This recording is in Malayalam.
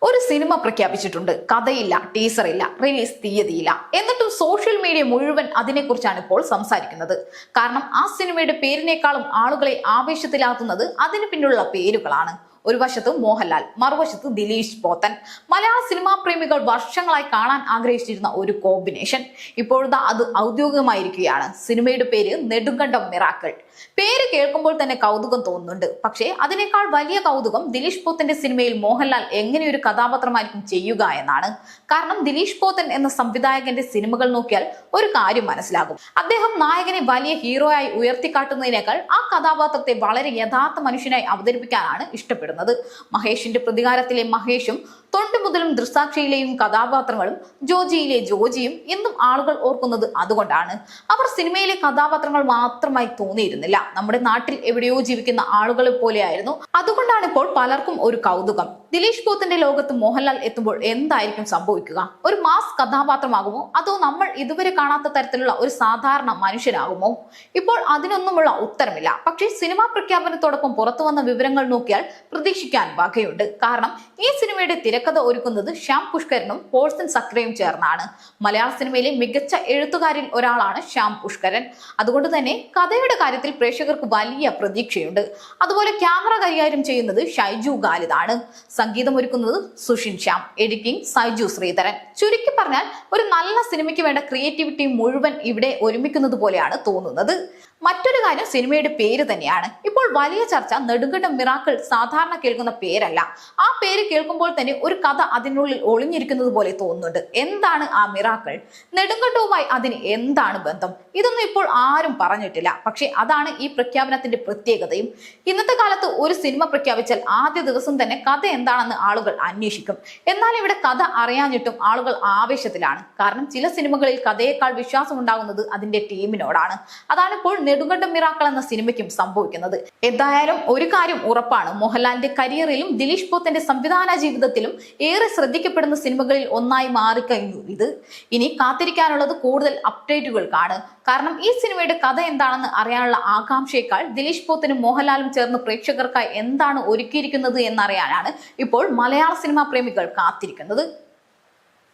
ഒരു സിനിമ പ്രഖ്യാപിച്ചിട്ടുണ്ട്, കഥയില്ല, ടീസറില്ല, റിലീസ് തീയതിയില്ല. എന്നിട്ടും സോഷ്യൽ മീഡിയ മുഴുവൻ അതിനെക്കുറിച്ചാണ് ഇപ്പോൾ സംസാരിക്കുന്നത്. കാരണം ആ സിനിമയുടെ പേരിനേക്കാളും ആളുകളെ ആവേശത്തിലാക്കുന്നത് അതിന് പിന്നിലുള്ള പേരുകളാണ്. ഒരു വശത്ത് മോഹൻലാൽ, മറുവശത്ത് ദിലീഷ് പോത്തൻ. മലയാള സിനിമാ പ്രേമികൾ വർഷങ്ങളായി കാണാൻ ആഗ്രഹിച്ചിരുന്ന ഒരു കോമ്പിനേഷൻ ഇപ്പോഴത്തെ അത് ഔദ്യോഗികമായിരിക്കുകയാണ്. സിനിമയുടെ പേര് നെടുങ്കണ്ടം മിറാക്കിൾ. പേര് കേൾക്കുമ്പോൾ തന്നെ കൗതുകം തോന്നുന്നുണ്ട്. പക്ഷേ അതിനേക്കാൾ വലിയ കൗതുകം ദിലീഷ് പോത്തന്റെ സിനിമയിൽ മോഹൻലാൽ എങ്ങനെ ഒരു കഥാപാത്രമായിരിക്കും ചെയ്യുക എന്നാണ്. കാരണം ദിലീഷ് പോത്തൻ എന്ന സംവിധായകന്റെ സിനിമകൾ നോക്കിയാൽ ഒരു കാര്യം മനസ്സിലാകും. അദ്ദേഹം നായകനെ വലിയ ഹീറോയായി ഉയർത്തിക്കാട്ടുന്നതിനേക്കാൾ ആ കഥാപാത്രത്തെ വളരെ യഥാർത്ഥ മനുഷ്യനായി അവതരിപ്പിക്കാനാണ് ഇഷ്ടപ്പെടുന്നത്. മഹേഷിന്റെ പ്രതികാരത്തിലെ മഹേഷും തൊണ്ടുമുതലും ദൃസാക്ഷിയിലെയും കഥാപാത്രങ്ങളും ജോജിയിലെ ജോജിയും എന്നും ആളുകൾ ഓർക്കുന്നത് അതുകൊണ്ടാണ്. അവർ സിനിമയിലെ കഥാപാത്രങ്ങൾ മാത്രമായി തോന്നിയിരുന്നില്ല, നമ്മുടെ നാട്ടിൽ എവിടെയോ ജീവിക്കുന്ന ആളുകളെ പോലെയായിരുന്നു. അതുകൊണ്ടാണ് ഇപ്പോൾ പലർക്കും ഒരു കൗതുകം. ദിലീഷ് പോത്തന്റെ ലോകത്ത് മോഹൻലാൽ എത്തുമ്പോൾ എന്തായിരിക്കും സംഭവിക്കുക? ഒരു മാസ് കഥാപാത്രമാകുമോ, അതോ നമ്മൾ ഇതുവരെ കാണാത്ത തരത്തിലുള്ള ഒരു സാധാരണ മനുഷ്യനാകുമോ? ഇപ്പോൾ അതിനൊന്നുമുള്ള ഉത്തരമില്ല. പക്ഷേ സിനിമാ പ്രഖ്യാപനത്തോടൊപ്പം പുറത്തു വന്ന വിവരങ്ങൾ നോക്കിയാൽ പ്രതീക്ഷിക്കാൻ വകയുണ്ട്. കാരണം ഈ സിനിമയുടെ തിരക്കഥ ഒരുക്കുന്നത് ശ്യാം പുഷ്കരനും പോൾസൺ സക്രയും ചേർന്നാണ്. മലയാള സിനിമയിലെ മികച്ച എഴുത്തുകാരിൽ ഒരാളാണ് ശ്യാം പുഷ്കരൻ. അതുകൊണ്ട് തന്നെ കഥയുടെ കാര്യത്തിൽ പ്രേക്ഷകർക്ക് വലിയ പ്രതീക്ഷയുണ്ട്. അതുപോലെ ക്യാമറ കൈകാര്യം ചെയ്യുന്നത് ഷൈജു ഖാലിദാണ്. സംഗീതം ഒരുക്കുന്നത് സുഷിൻ ശ്യാം, എഡിറ്റിംഗ് സൈജു ശ്രീധരൻ. ചുരുക്കി പറഞ്ഞാൽ ഒരു നല്ല സിനിമയ്ക്ക് വേണ്ട ക്രിയേറ്റിവിറ്റി മുഴുവൻ ഇവിടെ ഒരുമിക്കുന്നത് പോലെയാണ് തോന്നുന്നത്. മറ്റൊരു കാര്യം സിനിമയുടെ പേര് തന്നെയാണ്. ഇപ്പോൾ വലിയ ചർച്ച നെടുങ്കണ്ടം മിറാക്കിൾ സാധാരണ കേൾക്കുന്ന പേരല്ല. ആ പേര് കേൾക്കുമ്പോൾ തന്നെ ഒരു കഥ അതിനുള്ളിൽ ഒളിഞ്ഞിരിക്കുന്നത് പോലെ തോന്നുന്നുണ്ട്. എന്താണ് ആ മിറാക്കിൾ? നെടുങ്കണ്ടവുമായി അതിന് എന്താണ് ബന്ധം? ഇതൊന്നും ഇപ്പോൾ ആരും പറഞ്ഞിട്ടില്ല. പക്ഷെ അതാണ് ഈ പ്രഖ്യാപനത്തിന്റെ പ്രത്യേകതയും. ഇന്നത്തെ കാലത്ത് ഒരു സിനിമ പ്രഖ്യാപിച്ചാൽ ആദ്യ ദിവസം തന്നെ കഥ എന്താണെന്ന് ആളുകൾ അന്വേഷിക്കും. എന്നാൽ ഇവിടെ കഥ അറിയാഞ്ഞിട്ടും ആളുകൾ ആവേശത്തിലാണ്. കാരണം ചില സിനിമകളിൽ കഥയേക്കാൾ വിശ്വാസം ഉണ്ടാകുന്നത് അതിന്റെ ടീമിനോടാണ്. അതാണിപ്പോൾ നെടുങ്കണ്ടം മിറാക്കിൾ എന്ന സിനിമയ്ക്കും സംഭവിക്കുന്നത്. എന്തായാലും ഒരു കാര്യം ഉറപ്പാണ്, മോഹൻലാലിന്റെ കരിയറിലും ദിലീഷ് പോത്തന്റെ സംവിധാന ജീവിതത്തിലും ഏറെ ശ്രദ്ധിക്കപ്പെടുന്ന സിനിമകളിൽ ഒന്നായി മാറിക്കഴിഞ്ഞു ഇത്. ഇനി കാത്തിരിക്കാനുള്ളത് കൂടുതൽ അപ്ഡേറ്റുകൾക്കാണ്. കാരണം ഈ സിനിമയുടെ കഥ എന്താണെന്ന് അറിയാനുള്ള ആകാംക്ഷയേക്കാൾ ദിലീഷ് പോത്തനും മോഹൻലാലും ചേർന്ന് പ്രേക്ഷകർക്കായി എന്താണ് ഒരുക്കിയിരിക്കുന്നത് എന്നറിയാനാണ് ഇപ്പോൾ മലയാള സിനിമാ പ്രേമികൾ കാത്തിരിക്കുന്നത്.